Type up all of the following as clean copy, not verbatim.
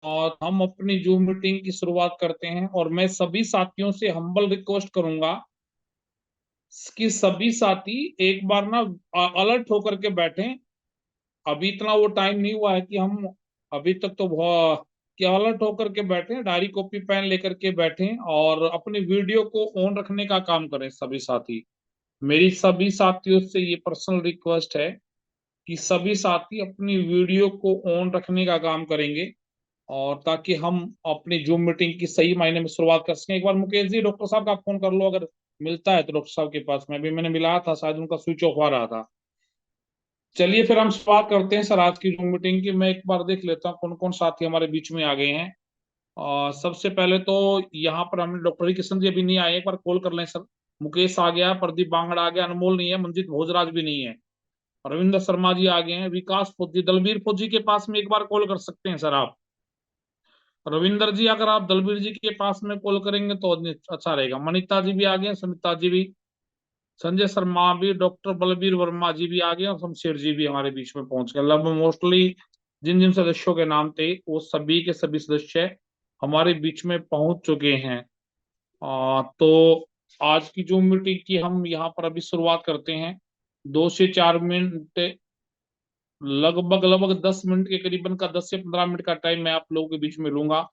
और हम अपनी जूम मीटिंग की शुरुआत करते हैं। और मैं सभी साथियों से हम्बल रिक्वेस्ट करूंगा कि सभी साथी एक बार ना अलर्ट होकर के बैठें। अभी इतना वो टाइम नहीं हुआ है कि हम अभी तक तो बहुत कि अलर्ट होकर के बैठें, डायरी कॉपी पेन लेकर के बैठें और अपनी वीडियो को ऑन रखने का काम करें सभी साथी। मेरी सभी साथियों से ये पर्सनल रिक्वेस्ट है कि सभी साथी अपनी वीडियो को ऑन रखने का काम करेंगे, और ताकि हम अपनी जूम मीटिंग की सही मायने में शुरुआत कर सकें। एक बार मुकेश जी डॉक्टर साहब का फोन कर लो, अगर मिलता है तो डॉक्टर साहब के पास में भी मैंने मिलाया था, शायद उनका स्विच ऑफ आ रहा था। चलिए फिर हम शुरुआत करते हैं सर आज की जूम मीटिंग की। मैं एक बार देख लेता हूँ कौन कौन साथी हमारे बीच में आ गए हैं। और सबसे पहले तो यहाँ पर हमने डॉक्टर हरि कृष्ण जी अभी नहीं आए, एक बार कॉल कर लें सर। मुकेश आ गया, प्रदीप बांगड़ आ गया, अनमोल नहीं है, मंजित भोजराज भी नहीं है, रविंद्र शर्मा जी आ गए हैं, विकास फौजी, दलबीर फौजी के पास में एक बार कॉल कर सकते हैं सर आप। रविंदर जी अगर आप दलबीर जी के पास में कॉल करेंगे तो अच्छा रहेगा। मनीता जी भी आ गए, सुमिता जी भी, संजय शर्मा भी, डॉक्टर बलबीर वर्मा जी भी आ गए, और शमशेर जी भी हमारे बीच में पहुंच गए। लगभग मोस्टली जिन जिन सदस्यों के नाम थे वो सभी के सभी सदस्य हमारे बीच में पहुंच चुके हैं। तो आज की जो मीटिंग की हम यहाँ पर अभी शुरुआत करते हैं। 2 से 4 मिनट, लगभग लगभग 10 मिनट के करीबन का, 10 से 15 मिनट का टाइम मैं आप लोगों के बीच में लूंगा।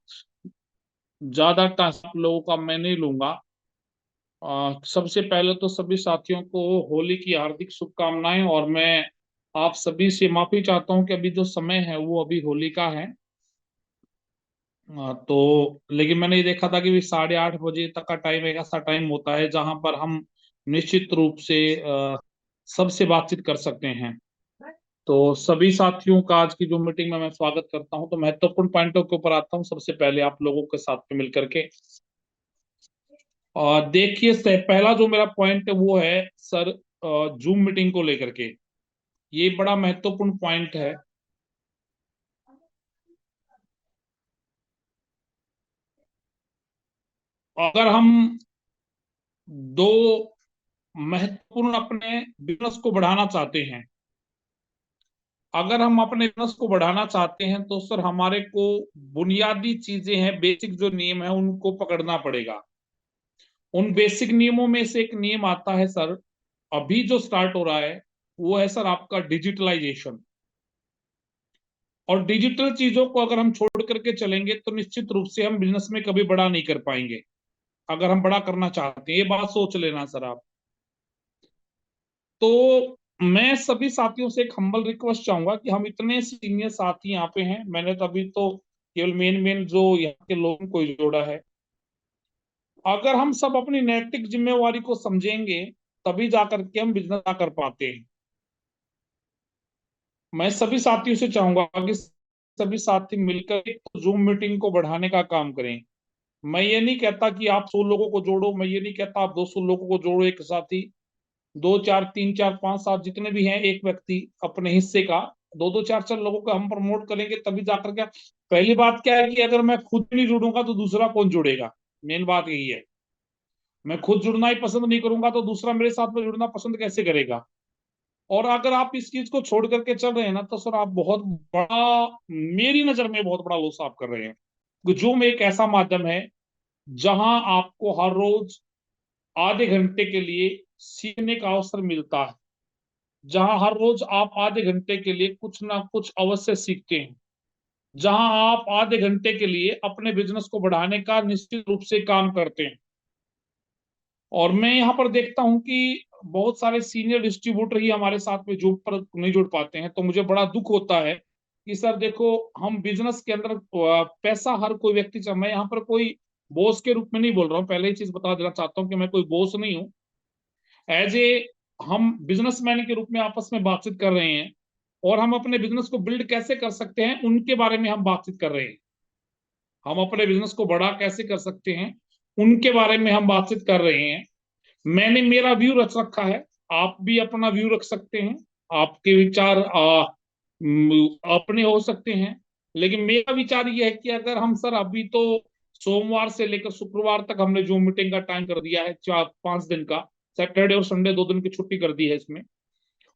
ज्यादा टाइम आप लोगों का मैं नहीं लूंगा। सबसे पहले तो सभी साथियों को होली की हार्दिक शुभकामनाएं। और मैं आप सभी से माफी चाहता हूं कि अभी जो समय है वो अभी होली का है। तो लेकिन मैंने ये देखा था कि भी 8:30 बजे तक का टाइम एक ऐसा टाइम होता है जहां पर हम निश्चित रूप से सबसे बातचीत कर सकते हैं। तो सभी साथियों का आज की जो मीटिंग में मैं स्वागत करता हूं। तो महत्वपूर्ण पॉइंटों के ऊपर आता हूं सबसे पहले आप लोगों के साथ में मिलकर के। और देखिए पहला जो मेरा पॉइंट है वो है सर, जूम मीटिंग को लेकर के। ये बड़ा महत्वपूर्ण पॉइंट है। अगर हम दो महत्वपूर्ण अपने बिजनेस को बढ़ाना चाहते हैं, अगर हम अपने बिजनेस को बढ़ाना चाहते हैं तो सर हमारे को बुनियादी चीजें हैं, बेसिक जो नियम है उनको पकड़ना पड़ेगा। उन बेसिक नियमों में से एक नियम आता है सर, अभी जो स्टार्ट हो रहा है वो है सर आपका डिजिटलाइजेशन। और डिजिटल चीजों को अगर हम छोड़ करके चलेंगे तो निश्चित रूप से हम बिजनेस में कभी बड़ा नहीं कर पाएंगे। अगर हम बड़ा करना चाहते हैं, ये बात सोच लेना सर आप। तो मैं सभी साथियों से एक हम्बल रिक्वेस्ट चाहूंगा कि हम इतने सीनियर साथी यहाँ पे हैं, मैंने तो अभी तो केवल मेन मेन जो यहाँ के लोगों को ही जोड़ा है। अगर हम सब अपनी नैतिक जिम्मेवारी को समझेंगे तभी जाकर के हम बिजनेस कर पाते हैं। मैं सभी साथियों से चाहूंगा कि सभी साथी मिलकर एक तो जूम मीटिंग को बढ़ाने का काम करें। मैं ये नहीं कहता कि आप 100 लोगों को जोड़ो, मैं ये नहीं कहता आप 200 लोगों को जोड़ो एक साथी। 2 4 3 4 5 7 जितने भी हैं, एक व्यक्ति अपने हिस्से का, दो दो चार चार लोगों को हम प्रमोट करेंगे तभी जाकर के। पहली बात क्या है कि अगर मैं खुद नहीं जुड़ूंगा तो दूसरा कौन जुड़ेगा। मेन बात यही है। मैं खुद जुड़ना ही पसंद नहीं करूंगा तो दूसरा मेरे साथ में जुड़ना पसंद कैसे करेगा। और अगर आप इस चीज को छोड़ करके चल रहे हैं ना तो सर आप बहुत बड़ा, मेरी नजर में बहुत बड़ा लॉस आप कर रहे हैं। जूम एक ऐसा माध्यम है जहां आपको हर रोज आधे घंटे के लिए सीखने का अवसर मिलता है, जहां हर रोज आप आधे घंटे के लिए कुछ ना कुछ अवश्य सीखते हैं, जहां आप आधे घंटे के लिए अपने बिजनेस को बढ़ाने का निश्चित रूप से काम करते हैं। और मैं यहाँ पर देखता हूँ कि बहुत सारे सीनियर डिस्ट्रीब्यूटर ही हमारे साथ में जुड़ पर नहीं जुड़ पाते हैं, तो मुझे बड़ा दुख होता है कि सर देखो, हम बिजनेस के अंदर पैसा हर कोई व्यक्ति मैं यहाँ पर कोई बॉस के रूप में नहीं बोल रहा हूँ, पहले ही चीज बता देना चाहता हूँ कि मैं कोई बॉस नहीं हूँ। एज ए हम बिजनेसमैन के रूप में आपस में बातचीत कर रहे हैं, और हम अपने बिजनेस को बिल्ड कैसे कर सकते हैं उनके बारे में हम बातचीत कर रहे हैं। हम अपने बिजनेस को बड़ा कैसे कर सकते हैं उनके बारे में हम बातचीत कर रहे हैं। मैंने मेरा व्यू रख रखा है, आप भी अपना व्यू रख सकते हैं। आपके विचार अपने हो सकते हैं, लेकिन मेरा विचार ये है कि अगर हम सर अभी तो सोमवार से लेकर शुक्रवार तक हमने जूम मीटिंग का टाइम कर दिया है, 4 5 दिन का, सैटरडे और संडे 2 दिन की छुट्टी कर दी है इसमें।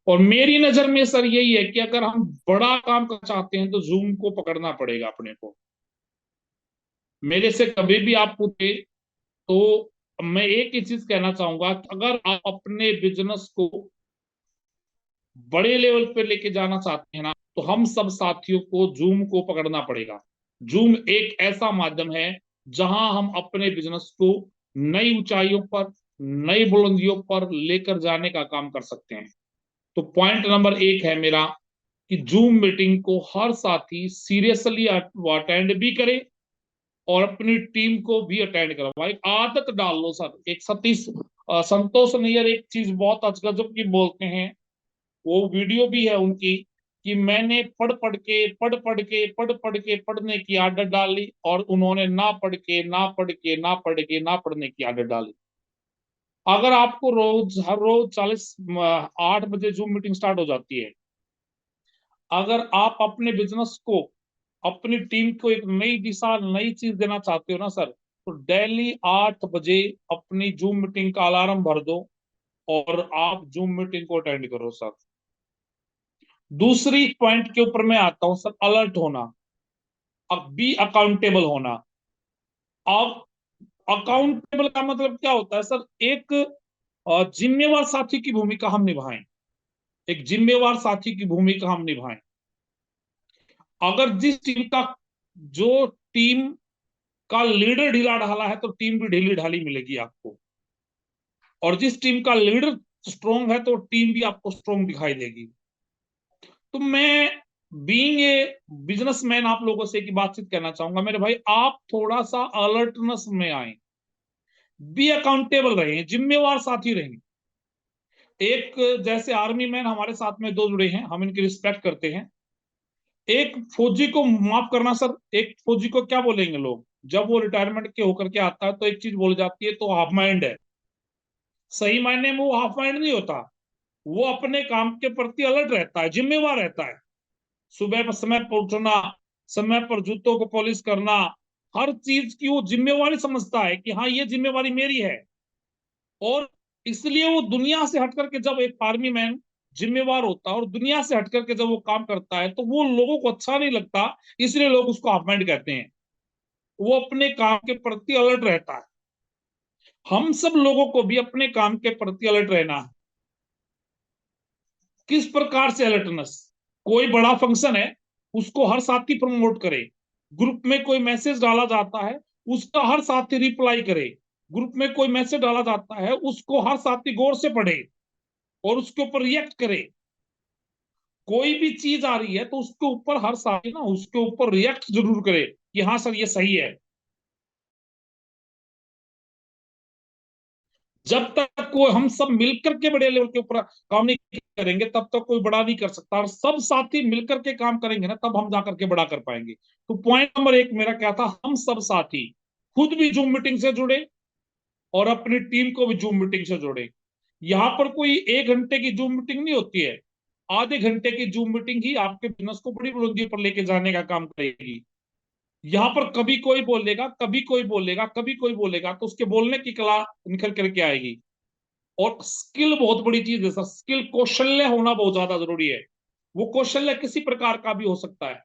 और मेरी नजर में सर यही है कि अगर हम बड़ा काम करना चाहते हैं तो जूम को पकड़ना पड़ेगा अपने को। मेरे से कभी भी आप पूछे तो मैं एक ही चीज कहना चाहूंगा कि अगर आप अपने बिजनेस को बड़े लेवल पे लेके जाना चाहते हैं ना, तो हम सब साथियों को जूम को पकड़ना पड़ेगा। जूम एक ऐसा माध्यम है जहां हम अपने बिजनेस को नई ऊंचाइयों पर, नई बुलंदियों पर लेकर जाने का काम कर सकते हैं। तो पॉइंट नंबर एक है मेरा कि जूम मीटिंग को हर साथी सीरियसली अटेंड भी करे और अपनी टीम को भी अटेंड करवाओ। एक आदत डाल लो सर। एक सतीश संतोष नैयर एक चीज बहुत अजगजब की बोलते हैं, वो वीडियो भी है उनकी, कि मैंने पढ़ने की आदत डाली और उन्होंने ना पढ़ने की आदत डाली। अगर आपको रोज हर रोज 8 बजे जूम मीटिंग स्टार्ट हो जाती है, अगर आप अपने बिजनेस को, अपनी टीम को एक नई दिशा, नई चीज देना चाहते हो ना सर, तो डेली 8 बजे अपनी जूम मीटिंग का अलार्म भर दो और आप जूम मीटिंग को अटेंड करो सर। दूसरी पॉइंट के ऊपर मैं आता हूं सर, अलर्ट होना। अब बी अकाउंटेबल होना। अब अकाउंटेबल का मतलब क्या होता है सर? एक जिम्मेवार साथी की भूमिका हम निभाएं। एक जिम्मेवार साथी की भूमिका हम निभाएं। अगर जिस टीम का, जो टीम का लीडर ढीला ढाला है, तो टीम भी ढीली ढाली मिलेगी आपको। और जिस टीम का लीडर स्ट्रोंग है, तो टीम भी आपको स्ट्रोंग दिखाई देगी। तो मैं बीइंग ए बिजनेसमैन आप लोगों से एक बातचीत करना चाहूंगा मेरे भाई, आप थोड़ा सा अलर्टनेस में आए, बी अकाउंटेबल रहे, जिम्मेवार साथी रहे। एक जैसे आर्मी मैन हमारे साथ में दो जुड़े हैं, हम इनकी रिस्पेक्ट करते हैं। एक फौजी को माफ करना सर, एक फौजी को क्या बोलेंगे लोग जब वो रिटायरमेंट के होकर के आता है? तो एक चीज बोल जाती है, तो हाफ माइंड है। सही मायने में वो हाफ माइंड नहीं होता, वो अपने काम के प्रति अलर्ट रहता है, जिम्मेवार रहता है। सुबह पर समय पर उठना, समय पर जूतों को पॉलिश करना, हर चीज की वो जिम्मेवारी समझता है कि हाँ ये जिम्मेवारी मेरी है। और इसलिए वो दुनिया से हट करके, जब एक आर्मी मैन जिम्मेवार होता है और दुनिया से हट करके जब वो काम करता है, तो वो लोगों को अच्छा नहीं लगता, इसलिए लोग उसको हाफ माइंड कहते हैं। वो अपने काम के प्रति अलर्ट रहता है। हम सब लोगों को भी अपने काम के प्रति अलर्ट रहना है। किस प्रकार से अलर्टनेस? कोई बड़ा फंक्शन है, उसको हर साथी प्रमोट करे। ग्रुप में कोई मैसेज डाला जाता है, उसका हर साथी रिप्लाई करे। ग्रुप में कोई मैसेज डाला जाता है, उसको हर साथी गौर से पढ़े और उसके ऊपर रिएक्ट करे। कोई भी चीज आ रही है तो उसके ऊपर हर साथी ना उसके ऊपर रिएक्ट जरूर करे कि हाँ सर ये सही है। जब तक कोई, हम सब मिलकर के बड़े लेवल के ऊपर काम नहीं करेंगे, तब तक कोई बड़ा नहीं कर सकता। और सब साथी मिलकर के काम करेंगे ना, तब हम जाकर के बड़ा कर पाएंगे। तो पॉइंट नंबर एक मेरा क्या था, हम सब साथी खुद भी जूम मीटिंग से जुड़े और अपनी टीम को भी जूम मीटिंग से जोड़े। यहाँ पर कोई 1 घंटे की जूम मीटिंग नहीं होती है, आधे घंटे की जूम मीटिंग ही आपके बिजनेस को बड़ी बुलंदी पर लेके जाने का काम करेगी। यहाँ पर कभी कोई बोलेगा, कभी कोई बोलेगा, कभी कोई बोलेगा, तो उसके बोलने की कला निखर करके आएगी। और स्किल बहुत बड़ी चीज है सर, स्किल, कौशल्य होना बहुत ज्यादा जरूरी है। वो कौशल्य किसी प्रकार का भी हो सकता है।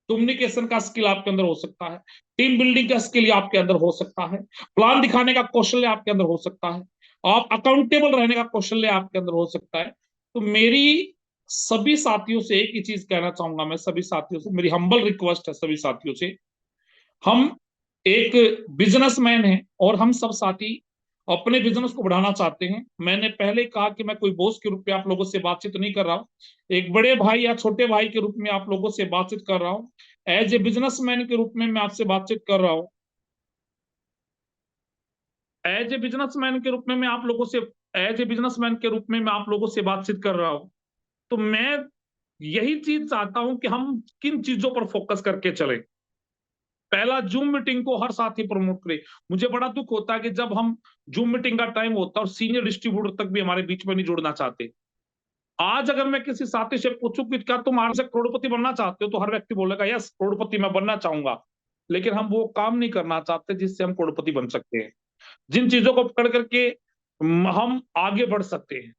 कम्युनिकेशन का स्किल आपके अंदर हो सकता है, टीम बिल्डिंग का स्किल आपके अंदर हो सकता है, प्लान दिखाने का कौशल्य आपके अंदर हो सकता है, आप अकाउंटेबल रहने का कौशल्य आपके अंदर हो सकता है। तो मेरी सभी साथियों से एक ही चीज कहना चाहूंगा, मैं सभी साथियों से मेरी हम्बल रिक्वेस्ट है, सभी साथियों से, हम एक बिजनेसमैन हैं और हम सब साथी अपने बिजनेस को बढ़ाना चाहते हैं। मैंने पहले कहा कि मैं कोई बॉस के रूप में आप लोगों से बातचीत नहीं कर रहा हूँ, एक बड़े भाई या छोटे भाई के रूप में आप लोगों से बातचीत कर रहा हूँ। एज ए बिजनेसमैन के रूप में मैं आपसे बातचीत कर रहा हूँ। एज ए बिजनेसमैन के रूप में मैं आप लोगों से एज ए बिजनेसमैन के रूप में मैं आप लोगों से बातचीत कर रहा हूँ। तो मैं यही चीज चाहता हूं कि हम किन चीजों पर फोकस करके चलें। पहला, जूम मीटिंग को हर साथी प्रमोट करे। मुझे बड़ा दुख होता है कि जब हम जूम मीटिंग का टाइम होता है और सीनियर डिस्ट्रीब्यूटर तक भी हमारे बीच में नहीं जुड़ना चाहते। आज अगर मैं किसी साथी से पूछूं कि क्या तुम आगे से करोड़पति बनना चाहते हो, तो हर व्यक्ति बोलेगा यस करोड़पति मैं बनना चाहूंगा। लेकिन हम वो काम नहीं करना चाहते जिससे हम करोड़पति बन सकते हैं, जिन चीजों को पकड़ करके हम आगे बढ़ सकते हैं।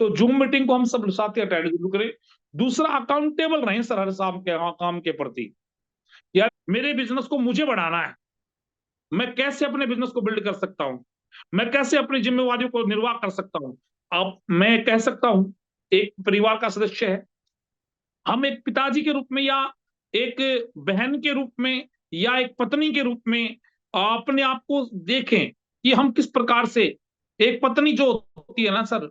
तो जूम मीटिंग को हम सब साथी अटेंड जरूर करें। दूसरा, अकाउंटेबल रहें सर हर काम के प्रति। यार मेरे बिजनेस को मुझे बढ़ाना है, मैं कैसे अपने बिजनेस को बिल्ड कर सकता हूं, मैं कैसे अपनी जिम्मेवारियों को निर्वाह कर सकता हूं। अब मैं कह सकता हूं, एक परिवार का सदस्य है, हम एक पिताजी के रूप में या एक बहन के रूप में या एक पत्नी के रूप में अपने आप को देखें कि हम किस प्रकार से, एक पत्नी जो होती है ना सर,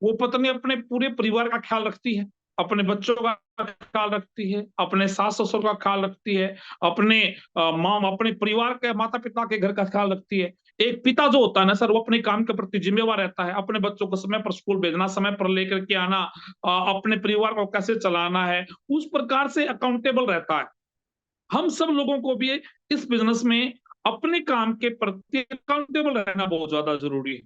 वो पत्नी अपने पूरे परिवार का ख्याल रखती है, अपने बच्चों का ख्याल रखती है, अपने सास ससुर का ख्याल रखती है, अपने माँ अपने परिवार के माता पिता के घर का ख्याल रखती है। एक पिता जो होता है ना सर, वो अपने काम के प्रति जिम्मेवार रहता है, अपने बच्चों को समय पर स्कूल भेजना, समय पर लेकर के आना, अपने परिवार को कैसे चलाना है, उस प्रकार से अकाउंटेबल रहता है। हम सब लोगों को भी इस बिजनेस में अपने काम के प्रति अकाउंटेबल रहना बहुत ज्यादा जरूरी है।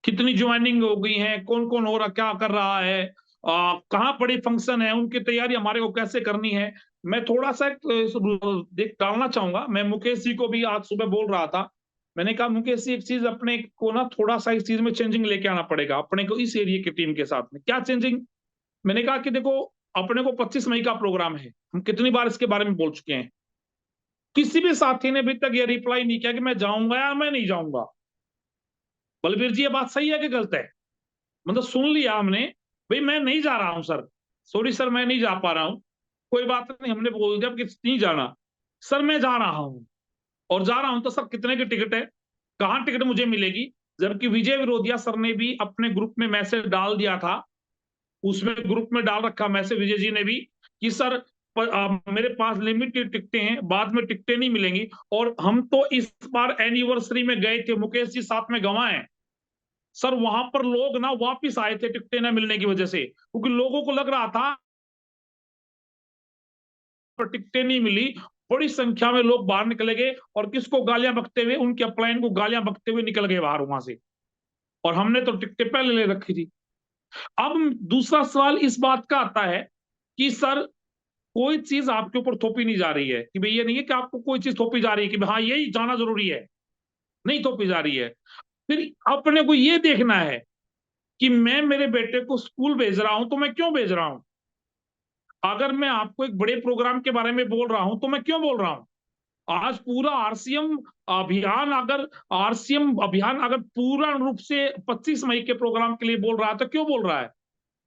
कितनी ज्वाइनिंग हो गई है, कौन कौन हो रहा, क्या कर रहा है, कहाँ बड़ी फंक्शन है, उनकी तैयारी हमारे को कैसे करनी है। मैं थोड़ा सा देख डालना चाहूंगा, मैं मुकेश जी को भी आज सुबह बोल रहा था, मैंने कहा मुकेश जी, एक चीज अपने को ना थोड़ा सा इस चीज में चेंजिंग लेके आना पड़ेगा अपने को, इस एरिया की टीम के साथ में क्या चेंजिंग। मैंने कहा कि देखो, अपने को 25 मई का प्रोग्राम है, हम कितनी बार इसके बारे में बोल चुके हैं, किसी भी साथी ने अभी तक ये रिप्लाई नहीं किया कि मैं जाऊंगा या मैं नहीं जाऊंगा। बलबीर जी, ये बात सही है कि गलत है? मतलब सुन लिया हमने, भाई मैं नहीं जा रहा हूं सर, सॉरी सर मैं नहीं जा पा रहा हूं, कोई बात नहीं, हमने बोल दिया कि नहीं जाना। सर मैं जा रहा हूं, और जा रहा हूं तो सर कितने की टिकट है, कहाँ टिकट मुझे मिलेगी। जबकि विजय विरोधिया सर ने भी अपने ग्रुप में मैसेज डाल दिया था, उसमें ग्रुप में डाल रखा मैसेज विजय जी ने भी, कि सर मेरे पास लिमिटेड टिकटें हैं, बाद में टिकटें नहीं मिलेंगी। और हम तो इस बार एनिवर्सरी में गए थे, मुकेश जी साथ में गवाए सर, वहां पर लोग ना वापिस आए थे टिकटें न मिलने की वजह से, क्योंकि लोगों को लग रहा था पर टिकटें नहीं मिली, बड़ी संख्या में लोग बाहर निकले गए, और किसको गालियां बकते हुए, उनके अपलाइन को गालियां बकते हुए निकल गए बाहर वहां से, और हमने तो टिकटें पहले ले रखी थी। अब दूसरा सवाल इस बात का आता है कि सर, कोई चीज आपके ऊपर थोपी नहीं जा रही है, कि भाई ये नहीं है कि आपको कोई चीज थोपी जा रही है कि हाँ यही जाना जरूरी है, नहीं थोपी जा रही है। फिर अपने को ये देखना है कि मैं मेरे बेटे को स्कूल भेज रहा हूं तो मैं क्यों भेज रहा हूं। अगर मैं आपको एक बड़े प्रोग्राम के बारे में बोल रहा हूं तो मैं क्यों बोल रहा हूं। आज पूरा आरसीएम अभियान अगर पूर्ण रूप से 25 मई के प्रोग्राम के लिए बोल रहा है तो क्यों बोल रहा है,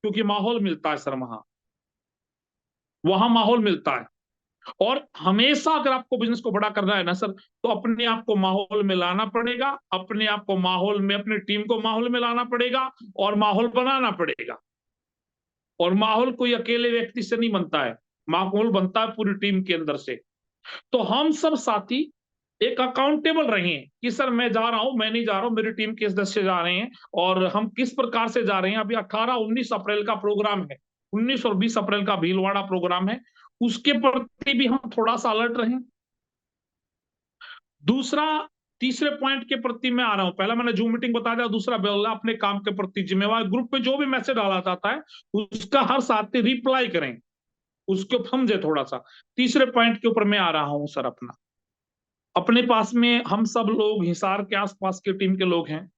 क्योंकि माहौल मिलता है सर, वहां माहौल मिलता है। और हमेशा अगर आपको बिजनेस को बड़ा करना है ना सर, तो अपने आप को माहौल में लाना पड़ेगा, अपने आप को माहौल में, अपनी टीम को माहौल में लाना पड़ेगा, और माहौल बनाना पड़ेगा। और माहौल कोई अकेले व्यक्ति से नहीं बनता है, माहौल बनता है पूरी टीम के अंदर से। तो हम सब साथी एक अकाउंटेबल रहें कि सर मैं जा रहा हूं, मैं नहीं जा रहा हूं, मेरी टीम के सदस्य जा रहे हैं, और हम किस प्रकार से जा रहे हैं। अभी 18-19 अप्रैल का प्रोग्राम है, 19 और 20 अप्रैल का भीलवाड़ा प्रोग्राम है, उसके प्रति भी हम थोड़ा सा अलर्ट रहें। दूसरा, तीसरे पॉइंट के प्रति मैं आ रहा हूं, पहला मैंने जूम मीटिंग बता दिया, दूसरा बोला अपने काम के प्रति जिम्मेवार, ग्रुप पे जो भी मैसेज डाला जाता है उसका हर साथी रिप्लाई करें, उसको समझे थोड़ा सा। तीसरे पॉइंट के ऊपर मैं आ रहा हूं सर, अपना अपने पास में हम सब लोग हिसार के आसपास की टीम के लोग हैं,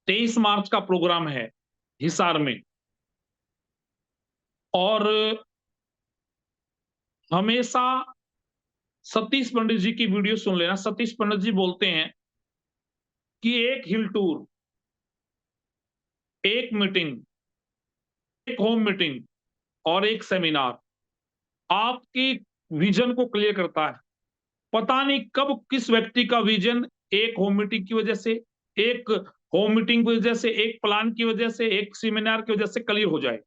23 मार्च का प्रोग्राम है हिसार में। और हमेशा सतीश पंडित जी की वीडियो सुन लेना, सतीश पंडित जी बोलते हैं कि एक हिल टूर, एक मीटिंग, एक होम मीटिंग और एक सेमिनार आपकी विजन को क्लियर करता है। पता नहीं कब किस व्यक्ति का विजन एक होम मीटिंग की वजह से, एक होम मीटिंग की वजह से, एक प्लान की वजह से, एक सेमिनार की वजह से क्लियर हो जाए।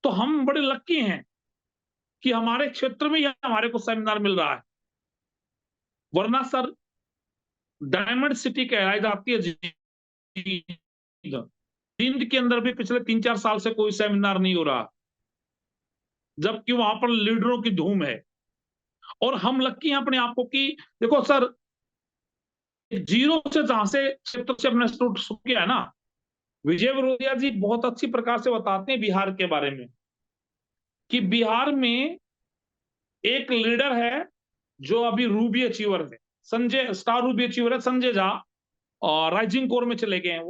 तो हम बड़े लक्की हैं कि हमारे क्षेत्र में यह हमारे को सेमिनार मिल रहा है, वरना सर डायमंड सिटी कहलाई जाती है जींद के अंदर भी पिछले 3-4 साल से कोई सेमिनार नहीं हो रहा, जबकि वहां पर लीडरों की धूम है। और हम लक्की हैं अपने आप को कि देखो सर, जीरो से जहां से क्षेत्र से अपने शुरू किया है ना, विजय विरोधिया जी बहुत अच्छी प्रकार से बताते हैं बिहार के बारे में, कि बिहार में एक लीडर है जो अभी रूबी अचीवर है, संजय, स्टार रूबी अचीवर है संजय झा, और राइजिंग कोर में चले गए हैं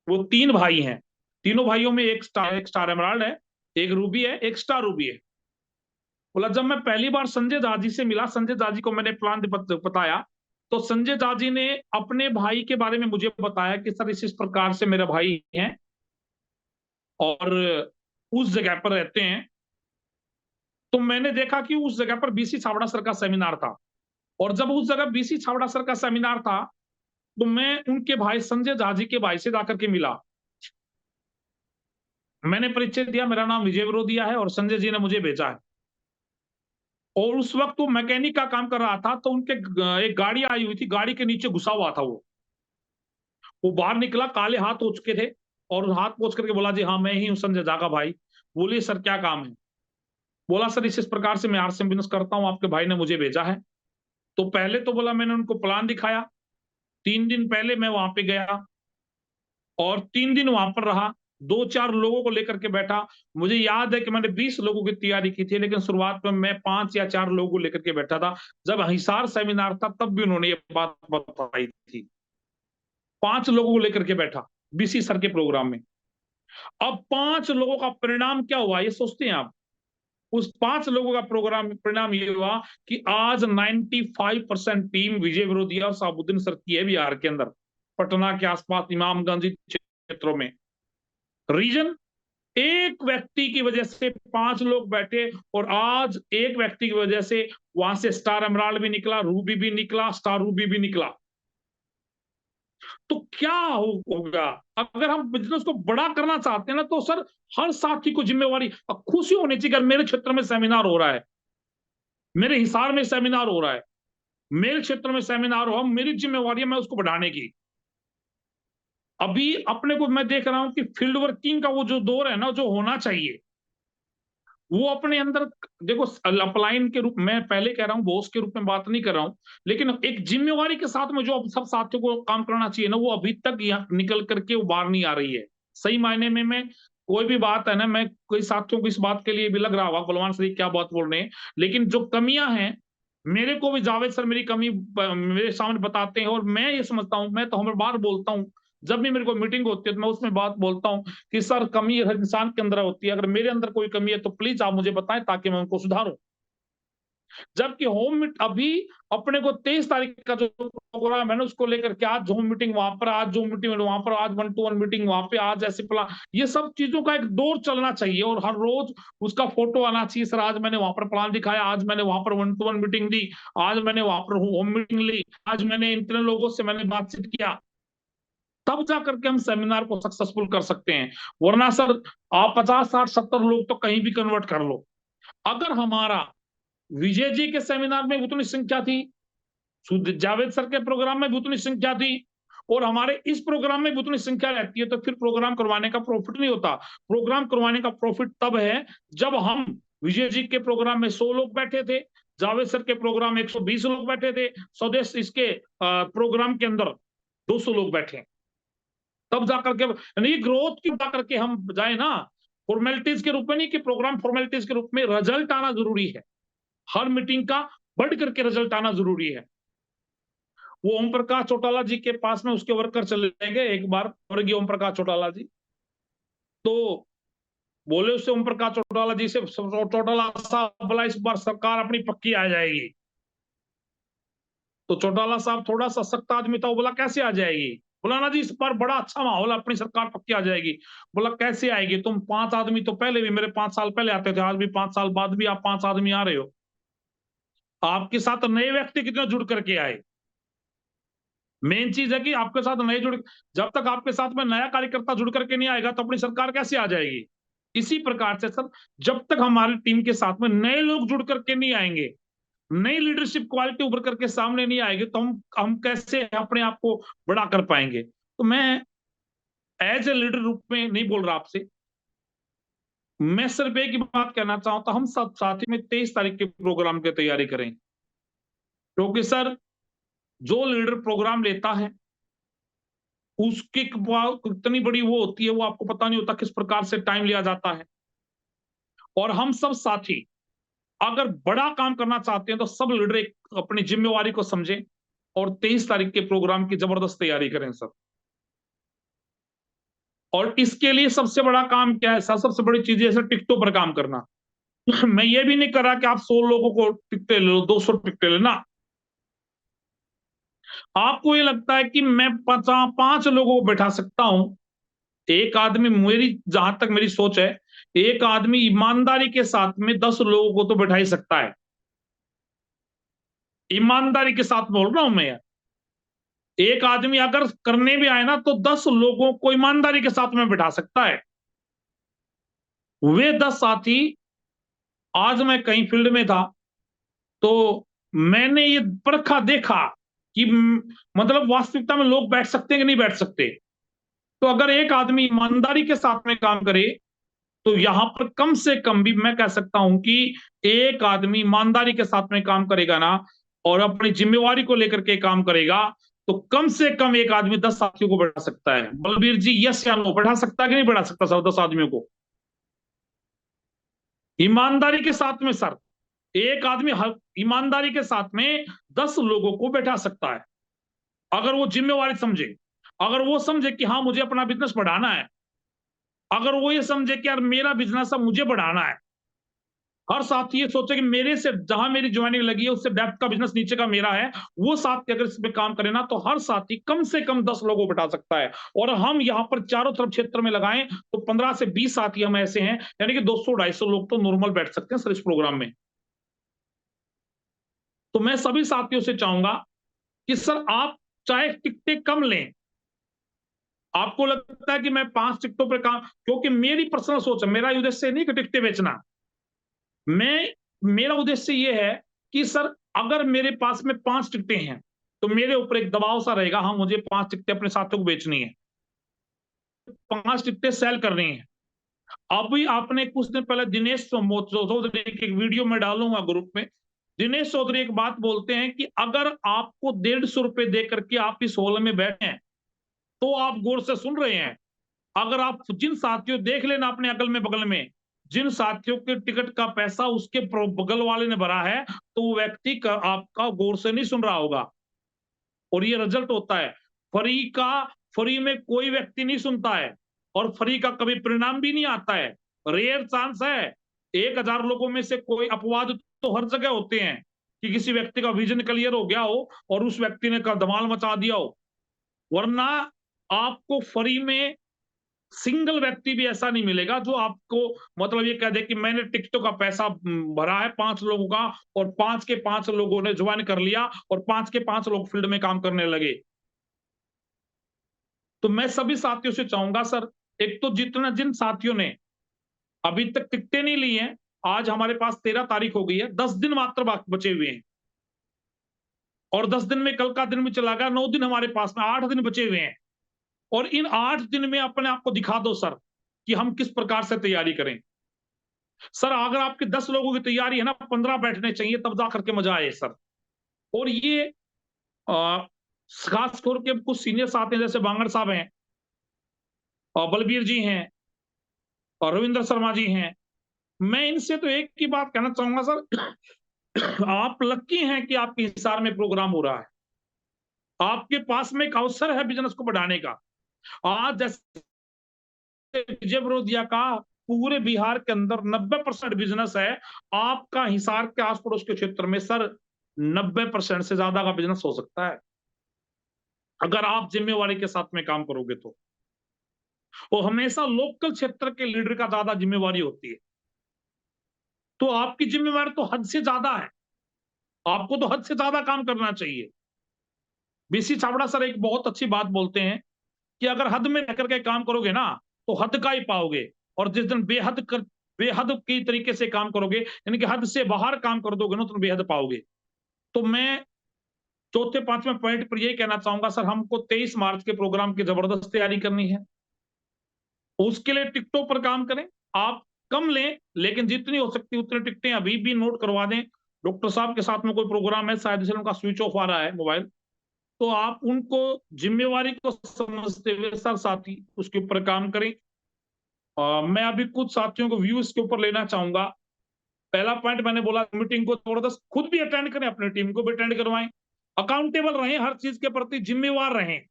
वो 3 भाई हैं, तीनों भाइयों में एक स्टार एमराल्ड है, एक रूबी है, एक स्टार रूबी है। बोला जब मैं पहली बार संजय झा जी से मिला, संजय झा जी को मैंने प्लान बताया, तो संजय झा जी ने अपने भाई के बारे में मुझे बताया कि सर इस प्रकार से मेरा भाई है और उस जगह पर रहते हैं। तो मैंने देखा कि उस जगह पर बीसी छाबड़ा सर का सेमिनार था, और जब उस जगह बीसी छाबड़ा सर का सेमिनार था, तो मैं उनके भाई संजय झा जी के भाई से जाकर के मिला। मैंने परिचय दिया, मेरा नाम विजय विरोधिया है और संजय जी ने मुझे भेजा है। और उस वक्त वो मैकेनिक का काम कर रहा था, तो उनके एक गाड़ी आई हुई थी, गाड़ी के नीचे घुसा हुआ था वो बाहर निकला, काले हाथ हो चुके थे, और हाथ पोंछ करके बोला जी हाँ मैं ही हूँ संजय झा का भाई। बोलिए सर क्या काम है? बोला सर इस प्रकार से मैं आरसीएम बिजनेस करता हूँ, आपके भाई ने मुझे भेजा है। तो पहले तो बोला मैंने उनको प्लान दिखाया, 3 दिन पहले मैं वहां पे गया और 3 दिन वहां पर रहा, 2-4 लोगों को लेकर के बैठा। मुझे याद है कि मैंने 20 लोगों की तैयारी की थी, लेकिन शुरुआत में मैं 5 या 4 लोगों को लेकर के बैठा था। जब हिसार सेमिनार था तब भी उन्होंने ये बात बताई थी, 5 लोगों को लेकर के बैठा बीसी सर के प्रोग्राम में। अब 5 लोगों का परिणाम क्या हुआ ये सोचते हैं आप? उस 5 लोगों का प्रोग्राम परिणाम ये हुआ कि आज 95% टीम विजय विरोधिया और साबुद्दीन सर की है बिहार के अंदर, पटना के आसपास इमामगंज क्षेत्रों में। रीजन, एक व्यक्ति की वजह से 5 लोग बैठे, और आज एक व्यक्ति की वजह से वहां से स्टार एमराल्ड भी निकला, रूबी भी निकला, स्टार रूबी भी निकला। तो क्या होगा अगर हम बिजनेस को बड़ा करना चाहते हैं ना, तो सर हर साथी को जिम्मेवारी, खुशी होनी चाहिए। अगर मेरे क्षेत्र में सेमिनार हो रहा है, मेरे हिसार में सेमिनार हो रहा है, मेरे क्षेत्र में सेमिनार हो, मेरी जिम्मेवारी है मैं उसको बढ़ाने की। अभी अपने को मैं देख रहा हूं कि फील्ड वर्किंग का वो जो दौर है ना, जो होना चाहिए वो अपने अंदर, देखो अपलाइन के रूप में पहले कह रहा हूं, बॉस के रूप में बात नहीं कर रहा हूं, लेकिन एक जिम्मेवारी के साथ में जो सब साथियों को काम करना चाहिए ना, वो अभी तक यहाँ निकल करके वो बाहर नहीं आ रही है। सही मायने में मैं कोई भी बात है ना, मैं कोई साथियों को इस बात के लिए भी लग रहा होगा बलवान शरीफ क्या बात बोल रहे हैं, लेकिन जो कमियां हैं, मेरे को भी जावेद सर मेरी कमी मेरे सामने बताते हैं, और मैं ये समझता हूं, मैं तो हर बार बोलता हूं, जब भी मेरे को मीटिंग होती है तो मैं उसमें बात बोलता हूं कि सर कमी हर इंसान के अंदर होती है, अगर मेरे अंदर कोई कमी है तो प्लीज आप मुझे बताएं ताकि मैं उनको सुधारूं। जबकि होम मीट अभी अपने को 23 तारीख का जो प्रोग्राम है ना, उसको लेकर के आज होम मीटिंग वहां पर, आज जो मीटिंग वहां पर, आज 1-to-1 मीटिंग वहां पे, आज ऐसे प्लान, ये सब चीजों का एक दौर चलना चाहिए, और हर रोज उसका फोटो आना चाहिए। सर आज मैंने वहां पर प्लान दिखाया, आज मैंने वहां पर 1-to-1 मीटिंग दी, आज मैंने वहां पर होम मीटिंग ली, आज मैंने इतने लोगों से मैंने बातचीत किया। तब जाकर के हम सेमिनार को सक्सेसफुल कर सकते हैं। वरना सर आप 50-60-70 लोग तो कहीं भी कन्वर्ट कर लो। अगर हमारा विजय जी के सेमिनार में उतनी संख्या थी, जावेद सर के प्रोग्राम में भी उतनी संख्या थी, और हमारे इस प्रोग्राम में भी उतनी संख्या रहती है, तो फिर प्रोग्राम करवाने का प्रॉफिट नहीं होता। प्रोग्राम करवाने का प्रॉफिट तब है जब हम विजय जी के प्रोग्राम में 100 लोग बैठे थे, जावेद सर के प्रोग्राम में 120 लोग बैठे थे, स्वदेश इसके प्रोग्राम के अंदर 200 लोग बैठे। तब जाकर के यानी ग्रोथ की जाकर के हम जाए ना, फॉर्मेलिटीज के रूप में नहीं, कि प्रोग्राम फॉर्मेलिटीज के रूप में रिजल्ट आना जरूरी है। हर मीटिंग का बढ़ करके रिजल्ट आना जरूरी है। वो ओम प्रकाश चौटाला जी के पास में उसके वर्कर चले गए एक बार, स्वर्गीय ओम प्रकाश चौटाला जी, तो बोले उससे ओम प्रकाश चौटाला जी से, चौटाला साहब बोला इस बार सरकार अपनी पक्की आ जाएगी। तो चौटाला साहब थोड़ा सा सख्त आदमी था, वो बोला कैसे आ जाएगी? बोला ना जी इस बार बड़ा अच्छा माहौल है, अपनी सरकार पक्की आ जाएगी। बोला कैसे आएगी? तुम 5 आदमी तो पहले भी, मेरे 5 साल पहले आते थे, आज भी 5 साल बाद भी आप 5 आदमी आ रहे हो। आपके साथ नए व्यक्ति कितने जुड़ करके आए? मेन चीज है कि आपके साथ नए जुड़, जब तक आपके साथ में नया कार्यकर्ता जुड़ करके नहीं आएगा तो अपनी सरकार कैसे आ जाएगी? इसी प्रकार से सर, जब तक हमारी टीम के साथ में नए लोग जुड़ करके नहीं आएंगे, नई लीडरशिप क्वालिटी उभर करके सामने नहीं आएगी, तो हम कैसे अपने आप को बड़ा कर पाएंगे? तो मैं एज ए लीडर रूप में नहीं बोल रहा आपसे, मैं सिर्फ एक ही बात कहना चाहता हूं, हम सब साथी में 23 तारीख के प्रोग्राम की तैयारी करें। क्योंकि सर जो लीडर प्रोग्राम लेता है उसकी कितनी बड़ी वो होती है, वो आपको पता नहीं होता किस प्रकार से टाइम लिया जाता है। और हम सब साथी अगर बड़ा काम करना चाहते हैं तो सब लीडर एक अपनी जिम्मेवारी को समझें और 23 तारीख के प्रोग्राम की जबरदस्त तैयारी करें सर। और इसके लिए सबसे बड़ा काम क्या है सर? सबसे बड़ी चीज है सर टिकटों पर काम करना। मैं ये भी नहीं कर रहा कि आप 100 लोगों को टिकटें ले लो, 200 टिकटें लेना। आपको ये लगता है कि मैं 5 लोगों को बैठा सकता हूं, एक आदमी, मेरी जहां तक मेरी सोच है, एक आदमी ईमानदारी के साथ में 10 लोगों को तो बैठा ही सकता है। ईमानदारी के साथ बोल रहा हूं मैं। एक आदमी अगर करने भी आए ना तो 10 लोगों को ईमानदारी के साथ में बैठा सकता है। वे 10 साथी, आज मैं कहीं फील्ड में था तो मैंने ये परखा देखा कि मतलब वास्तविकता में लोग बैठ सकते हैं कि नहीं बैठ सकते। तो अगर एक आदमी ईमानदारी के साथ में काम करे तो यहां पर कम से कम भी मैं कह सकता हूं कि एक आदमी ईमानदारी के साथ में काम करेगा ना, और अपनी जिम्मेवारी को लेकर के काम करेगा, तो कम से कम एक आदमी 10 साथियों को बढ़ा सकता है। बलबीर जी, यस या नो, बढ़ा सकता है कि नहीं बढ़ा सकता सर 10 आदमियों को ईमानदारी के साथ में? सर, एक आदमी ईमानदारी के साथ में 10 लोगों को बैठा सकता है, अगर वो जिम्मेवारी समझे, अगर वो समझे कि हाँ मुझे अपना बिजनेस बढ़ाना है, अगर वो ये समझे कि यार मेरा बिजनेस अब मुझे बढ़ाना है। हर साथी ये सोचे कि मेरे से जहां मेरी ज्वाइनिंग लगी है उससे डेप्थ का बिजनेस नीचे का मेरा है, वो साथी अगर इसमें काम करे ना तो हर साथी कम से कम 10 लोगों को बैठा सकता है। और हम यहाँ पर चारों तरफ क्षेत्र में लगाएं तो 15 से 20 साथी हम ऐसे हैं, यानी कि 200-250 लोग तो नॉर्मल बैठ सकते हैं सर इस प्रोग्राम में। तो मैं सभी साथियों से चाहूंगा कि सर आप चाहे टिकटें कम लें, आपको लगता है कि मैं 5 टिकटों पर काम, क्योंकि मेरी पर्सनल सोच है, मेरा उद्देश्य नहीं कि टिकटें बेचना, मैं, मेरा उद्देश्य ये है कि सर अगर मेरे पास में 5 टिकटें हैं तो मेरे ऊपर एक दबाव सा रहेगा, हाँ मुझे 5 टिकटें अपने साथियों को बेचनी है, 5 टिकटें सेल करनी है। अभी आपने कुछ दिन पहले दिनेश चौधरी की एक वीडियो में डालूंगा ग्रुप में, दिनेश चौधरी एक बात बोलते हैं कि अगर आपको 150 रुपए दे करके आप इस हॉल में बैठे हैं तो आप गौर से सुन रहे हैं, अगर आप जिन साथियों, देख लेना अपने अगल में बगल में, जिन साथियों के टिकट का पैसा उसके बगल वाले ने भरा है तो वो व्यक्ति का आपका गौर से नहीं सुन रहा होगा, और ये रिजल्ट होता है। फ्री का, फ्री में कोई व्यक्ति नहीं सुनता है, और फ्री का कभी परिणाम भी नहीं आता है, रेयर चांस है। 1000 लोगों में से कोई अपवाद तो हर जगह होते हैं कि किसी व्यक्ति का विजन क्लियर हो गया हो और उस व्यक्ति ने का धमाल मचा दिया हो, वरना आपको फ्री में सिंगल व्यक्ति भी ऐसा नहीं मिलेगा जो आपको मतलब ये कह दे कि मैंने टिकटों का पैसा भरा है 5 लोगों का, और 5 के 5 लोगों ने ज्वाइन कर लिया और 5 के 5 लोग फील्ड में काम करने लगे। तो मैं सभी साथियों से चाहूंगा सर, एक तो जितना, जिन साथियों ने अभी तक टिकटें नहीं ली हैं, आज हमारे पास 13 तारीख हो गई है, 10 दिन मात्र बचे हुए हैं, और 10 दिन में कल का दिन भी चला गया, 9 दिन हमारे पास में, 8 दिन बचे हुए हैं। और इन 8 दिन में अपने आप को दिखा दो सर कि हम किस प्रकार से तैयारी करें। सर अगर आपके 10 लोगों की तैयारी है ना, 15 बैठने चाहिए तब जा करके मजा आए सर। और ये खास करके कुछ सीनियर साथी हैं जैसे बांगड़ साहब हैं, और बलबीर जी हैं, और रविंद्र शर्मा जी हैं, मैं इनसे तो एक ही बात कहना चाहूंगा सर, आप लकी हैं कि आपके हिसार में प्रोग्राम हो रहा है, आपके पास में एक अवसर है बिजनेस को बढ़ाने का। आज जैसे विजय विरोधिया का पूरे बिहार के अंदर 90% बिजनेस है, आपका हिसार के आस पड़ोस के क्षेत्र में सर 90% से ज्यादा का बिजनेस हो सकता है अगर आप जिम्मेवारी के साथ में काम करोगे तो। और हमेशा लोकल क्षेत्र के लीडर का ज्यादा जिम्मेवारी होती है, तो आपकी जिम्मेवारी तो हद से ज्यादा है, आपको तो हद से ज्यादा काम करना चाहिए। बीसी छाबड़ा सर एक बहुत अच्छी बात बोलते हैं कि अगर हद में रह करके काम करोगे ना तो हद का ही पाओगे, और जिस दिन बेहद की तरीके से काम करोगे, यानी कि हद से बाहर काम कर दोगे ना तो बेहद पाओगे। तो मैं चौथे 5वें पॉइंट पर यही कहना चाहूंगा सर, हमको 23 मार्च के प्रोग्राम की जबरदस्त तैयारी करनी है, उसके लिए टिकटों पर काम करें। आप कम लें लेकिन जितनी हो सकती उतनी टिकटें अभी भी नोट करवा दें। डॉक्टर साहब के साथ में कोई प्रोग्राम है, शायद से उनका स्विच ऑफ आ रहा है मोबाइल, तो आप उनको जिम्मेवारी को समझते हुए सर साथी उसके ऊपर काम करें। मैं अभी कुछ साथियों को व्यूज के ऊपर लेना चाहूंगा। पहला पॉइंट मैंने बोला, मीटिंग को जबरदस्त खुद भी अटेंड करें, अपनी टीम को भी अटेंड करवाएं, अकाउंटेबल रहें, हर चीज के प्रति जिम्मेवार रहें,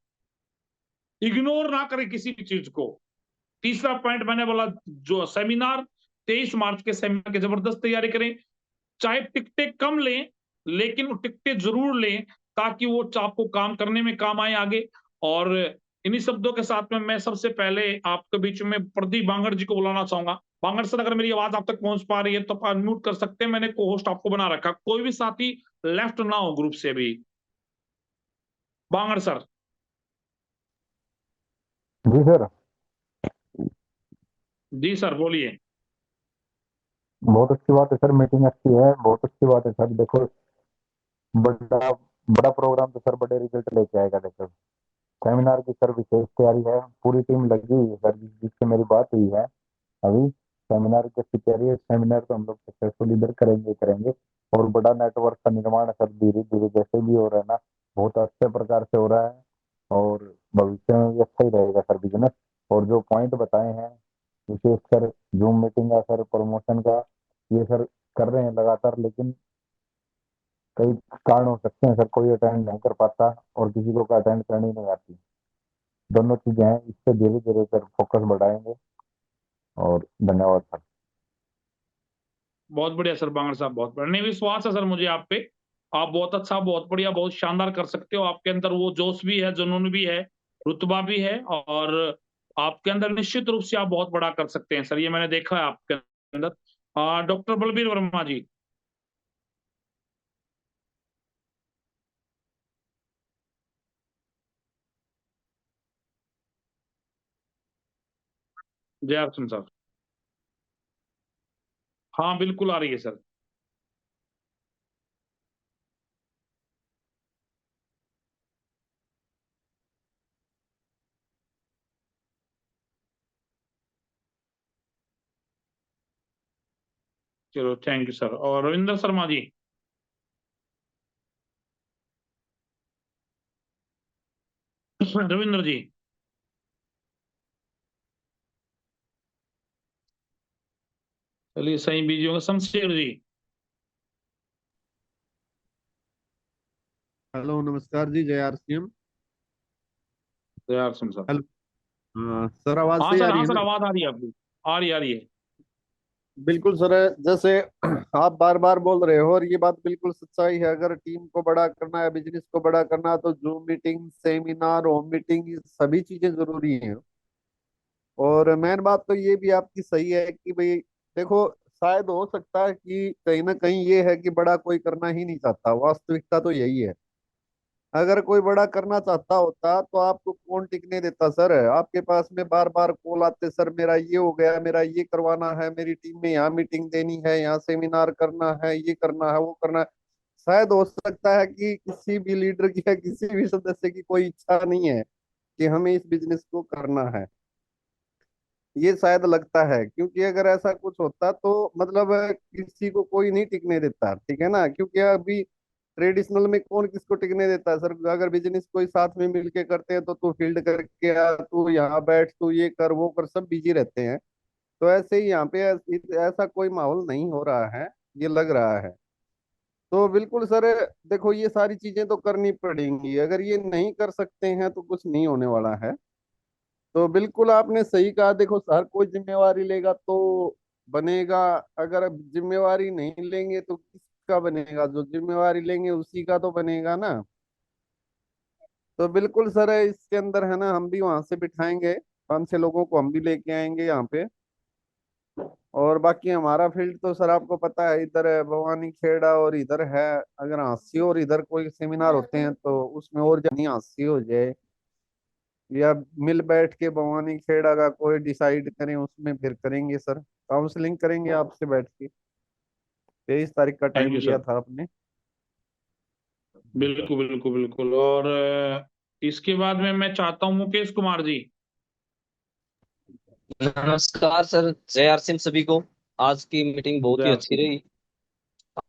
इग्नोर ना करें किसी भी चीज को। तीसरा पॉइंट मैंने बोला, जो सेमिनार 23 मार्च के सेमिनार की जबरदस्त तैयारी करें। चाहे टिकटें कम लें, लेकिन वो टिकटें जरूर लें, ताकि वो आपको काम करने में काम आए आगे। और इन्हीं शब्दों के साथ में मैं सबसे पहले आपके बीच में प्रदीप बांगड़ जी को बुलाना चाहूंगा। बांगड़ सर, अगर मेरी आवाज आप तक पहुंच पा रही है तो आप अनम्यूट कर सकते हैं। मैंने को होस्ट आपको बना रखा, कोई भी साथी लेफ्ट ना हो ग्रुप से भी। बांगड़ सर। जी सर। जी सर, बोलिए। बहुत अच्छी बात है सर, मीटिंग अच्छी है, बहुत अच्छी बात है सर। देखो, बड़ा बड़ा प्रोग्राम तो सर बड़े रिजल्ट लेके आएगा। देखो, सेमिनार की सर विशेष तैयारी है, पूरी टीम लगी हुई है सर, जिससे मेरी बात हुई है अभी। सेमिनार की अच्छी तैयारी है, सेमिनार तो हम लोग सक्सेसफुल इधर करेंगे करेंगे। और बड़ा नेटवर्क का निर्माण है सर, धीरे धीरे जैसे भी हो रहा है ना, बहुत अच्छे प्रकार से हो रहा है। और भविष्य में भी अच्छा ही रहेगा सर बिजनेस। और जो पॉइंट बताए हैं विशेषकर जूम मीटिंग का सर, प्रमोशन का, ये सर कर रहे हैं लगातार, लेकिन कई कारण हो सकते हैं सर, कोई अटेंड नहीं कर पाता और किसी को अटेंड करनी नहीं आती। दोनों चीजें हैं, इस पे धीरे धीरे सर फोकस बढ़ाएंगे। और धन्यवाद सर। बहुत बढ़िया सर बांगड़ साहब, बहुत बढ़िया। नहीं, विश्वास है सर मुझे आप पे। आप बहुत अच्छा, बहुत बढ़िया, बहुत शानदार कर सकते हो। आपके अंदर वो जोश भी है, जुनून भी है, रुतबा भी है, और आपके अंदर निश्चित रूप से आप बहुत बड़ा कर सकते हैं सर, ये मैंने देखा है आपके अंदर। डॉक्टर बलबीर वर्मा जी। जय अर्चन साहब। हाँ बिल्कुल आ रही है सर। चलो थैंक यू सर। और रविंद्र शर्मा जी। रविंद्र जी। चलिए, सही बीजी होगा। शमशेर जी। हेलो, नमस्कार जी, जय आर सी एम। जय अर्चन साहब। हेलो। सर, आवाज सही आ रही हाँ है सर, ना? आवाज आ रही है आपकी। आ रही है। बिल्कुल सर। जैसे आप बार बार बोल रहे हो, और ये बात बिल्कुल सच्चाई है, अगर टीम को बड़ा करना है, बिजनेस को बड़ा करना है, तो zoom meeting, seminar, home meeting, ये सभी चीजें जरूरी हैं। और मेन बात तो ये भी आपकी सही है कि भाई देखो, शायद हो सकता है कि कहीं ना कहीं ये है कि बड़ा कोई करना ही नहीं चाहता, वास्तविकता तो यही है। अगर कोई बड़ा करना चाहता होता तो आपको कौन टिकने देता सर? आपके पास में बार बार कॉल आते, सर मेरा ये हो गया, मेरा ये करवाना है, मेरी टीम में यहाँ मीटिंग देनी है, यहाँ सेमिनार करना है, ये करना है, वो करना है। शायद हो सकता है कि किसी भी लीडर की या किसी भी सदस्य की कोई इच्छा नहीं है कि हमें इस बिजनेस को करना है। ये शायद लगता है, क्योंकि अगर ऐसा कुछ होता तो मतलब किसी को कोई नहीं टिकने देता, ठीक है ना? क्योंकि अभी ट्रेडिशनल में कौन किसको टिकने देता है सर? अगर बिजनेस कोई साथ में मिलके करते हैं तो तू फील्ड करके आ, तू यहाँ बैठ, तू ये कर, वो कर, सब बिजी रहते हैं। तो ऐसे ही यहाँ पे ऐसा कोई माहौल नहीं हो रहा है, ये लग रहा है। तो बिल्कुल सर, देखो ये सारी चीजें तो करनी पड़ेंगी, अगर ये नहीं कर सकते हैं तो कुछ नहीं होने वाला है। तो बिल्कुल आपने सही कहा। देखो, हर कोई जिम्मेवारी लेगा तो बनेगा, अगर अब जिम्मेवारी नहीं लेंगे तो किसका बनेगा? जो जिम्मेवारी लेंगे उसी का तो बनेगा ना। तो बिल्कुल सर, इसके अंदर है ना, हम भी वहां से बिठाएंगे, 5-6 लोगों को हम भी लेके आएंगे यहाँ पे। और बाकी हमारा फील्ड तो सर आपको पता है, इधर है भवानी खेड़ा, और इधर है अगर हांसी, और इधर कोई सेमिनार होते हैं तो उसमें और ज्यादा हांसी हो जाए, या मिल बैठ के भवानी खेड़ा का कोई डिसाइड करें, उसमें फिर करेंगे सर, काउंसलिंग करेंगे आपसे बैठ के। 23 तारीख का थैंक टाइम यू दिया सर। था आपने। बिल्कुल बिल्कुल बिल्कुल। और इसके बाद में मैं चाहता हूँ मुकेश कुमार जी। नमस्कार सर, जय आर सिंह सभी को। आज की मीटिंग बहुत ही जय अच्छी सिंह। रही।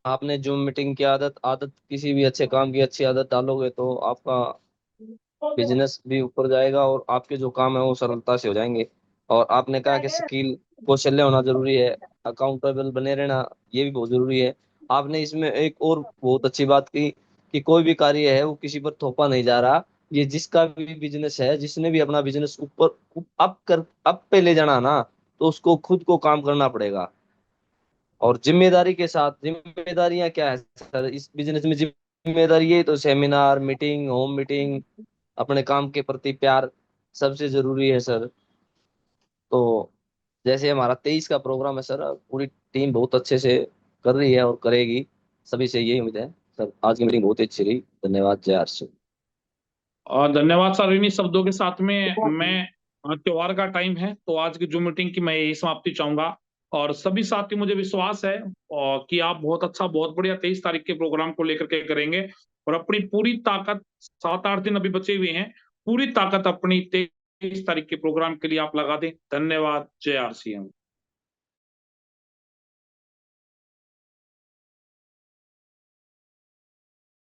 आपने जो मीटिंग की आदत आदत किसी भी अच्छे काम की अच्छी आदत डालोगे तो आपका बिजनेस भी ऊपर जाएगा और आपके जो काम है वो सरलता से हो जाएंगे। और आपने कहा कि स्किल, कौशल्य होना जरूरी है, अकाउंटेबल बने रहना ये भी बहुत जरूरी है। आपने इसमें एक और बहुत अच्छी बात की कि कोई भी कार्य है वो किसी पर थोपा नहीं जा रहा। ये जिसका भी बिजनेस है, जिसने भी अपना बिजनेस ऊपर अप पे ले जाना ना, तो उसको खुद को काम करना पड़ेगा। और जिम्मेदारी के साथ, जिम्मेदारियां क्या है सर इस बिजनेस में? जिम्मेदारी यही तो, सेमिनार, मीटिंग, होम मीटिंग, अपने काम के प्रति प्यार सबसे जरूरी है सर। तो जैसे हमारा 23 का प्रोग्राम है सर, पूरी टीम बहुत अच्छे से कर रही है और करेगी, सभी से यही उम्मीद है सर। आज की मीटिंग बहुत ही अच्छी रही, धन्यवाद। जय हर्ष। और धन्यवाद सर। इन्हीं शब्दों के साथ में मैं, त्योहार का टाइम है तो आज की जो मीटिंग की मैं यही समाप्ति चाहूंगा। और सभी साथी, मुझे विश्वास है और कि आप बहुत अच्छा, बहुत बढ़िया 23 तारीख के प्रोग्राम को लेकर के करेंगे। और अपनी पूरी ताकत, 7-8 दिन अभी बचे हुए हैं, पूरी ताकत अपनी 23 तारीख के प्रोग्राम के लिए आप लगा दें। धन्यवाद। जय आर सी एम।